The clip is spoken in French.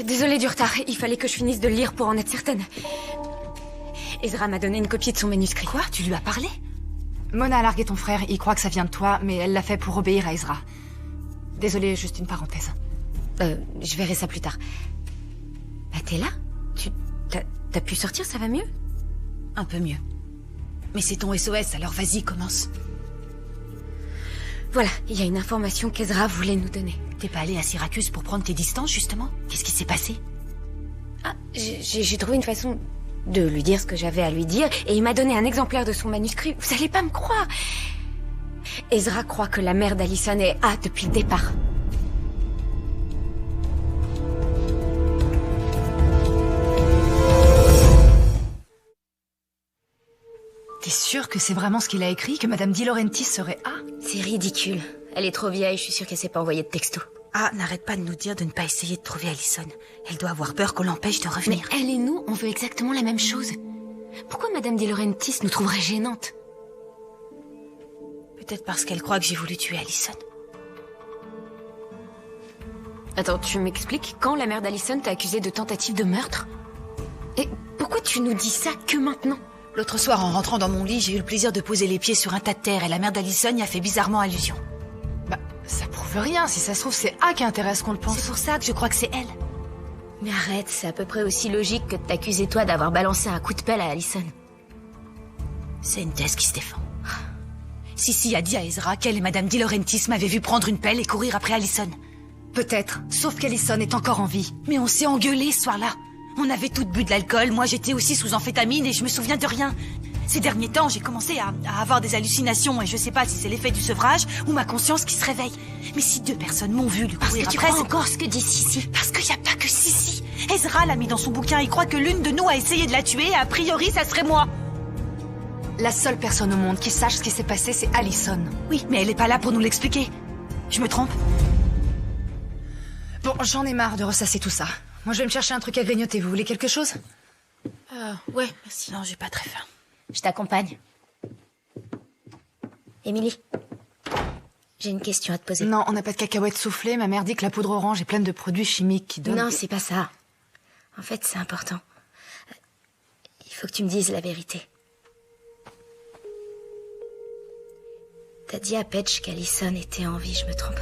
Désolée du retard, il fallait que je finisse de le lire pour en être certaine. Ezra m'a donné une copie de son manuscrit. Quoi? Tu lui as parlé? Mona a largué ton frère, il croit que ça vient de toi, mais elle l'a fait pour obéir à Ezra. Désolée, juste une parenthèse. Je verrai ça plus tard. Bah t'es là? T'as pu sortir, ça va mieux? Un peu mieux. Mais c'est ton SOS, alors vas-y, commence. Voilà, il y a une information qu'Ezra voulait nous donner. T'es pas allé à Syracuse pour prendre tes distances, justement? Qu'est-ce qui s'est passé? Ah, j'ai trouvé une façon de lui dire ce que j'avais à lui dire, et il m'a donné un exemplaire de son manuscrit. Vous allez pas me croire. Ezra croit que la mère d'Allison est A depuis le départ. T'es sûre que c'est vraiment ce qu'il a écrit, que Madame Di Laurentiis serait A? C'est ridicule. Elle est trop vieille, je suis sûre qu'elle s'est pas envoyée de texto. Ah, n'arrête pas de nous dire de ne pas essayer de trouver Allison. Elle doit avoir peur qu'on l'empêche de revenir. Mais elle et nous, on veut exactement la même chose. Pourquoi Madame Di Laurentiis nous trouverait gênantes? Peut-être parce qu'elle croit que j'ai voulu tuer Allison. Attends, tu m'expliques quand la mère d'Allison t'a accusée de tentative de meurtre? Et pourquoi tu nous dis ça que maintenant? L'autre soir, en rentrant dans mon lit, j'ai eu le plaisir de poser les pieds sur un tas de terre et la mère d'Allison y a fait bizarrement allusion. Bah, ça prouve rien. Si ça se trouve, c'est A qui intéresse qu'on le pense. C'est pour ça que je crois que c'est elle. Mais arrête, c'est à peu près aussi logique que de t'accuser toi d'avoir balancé un coup de pelle à Allison. C'est une thèse qui se défend. Sissi a dit à Ezra qu'elle et Madame Di Laurentiis m'avaient vu prendre une pelle et courir après Allison. Peut-être, sauf qu'Allison est encore en vie. Mais on s'est engueulés ce soir-là. On avait toutes bu de l'alcool, moi j'étais aussi sous amphétamine et je me souviens de rien. Ces derniers temps, j'ai commencé à avoir des hallucinations et je sais pas si c'est l'effet du sevrage ou ma conscience qui se réveille. Mais si 2 personnes m'ont vu lui courir après... Parce que tu crois encore ce que dit Sissi. Parce qu'il n'y a pas que Sissi. Ezra l'a mis dans son bouquin, il croit que l'une de nous a essayé de la tuer et a priori ça serait moi. La seule personne au monde qui sache ce qui s'est passé, c'est Allison. Oui, mais elle est pas là pour nous l'expliquer. Je me trompe? Bon, j'en ai marre de ressasser tout ça. Moi, je vais me chercher un truc à grignoter. Vous voulez quelque chose? Ouais, merci. Non, j'ai pas très faim. Je t'accompagne. Émilie, j'ai une question à te poser. Non, on n'a pas de cacahuètes soufflées. Ma mère dit que la poudre orange est pleine de produits chimiques qui donnent... Non, c'est pas ça. En fait, c'est important. Il faut que tu me dises la vérité. T'as dit à Paige qu'Allison était en vie, je me trompe?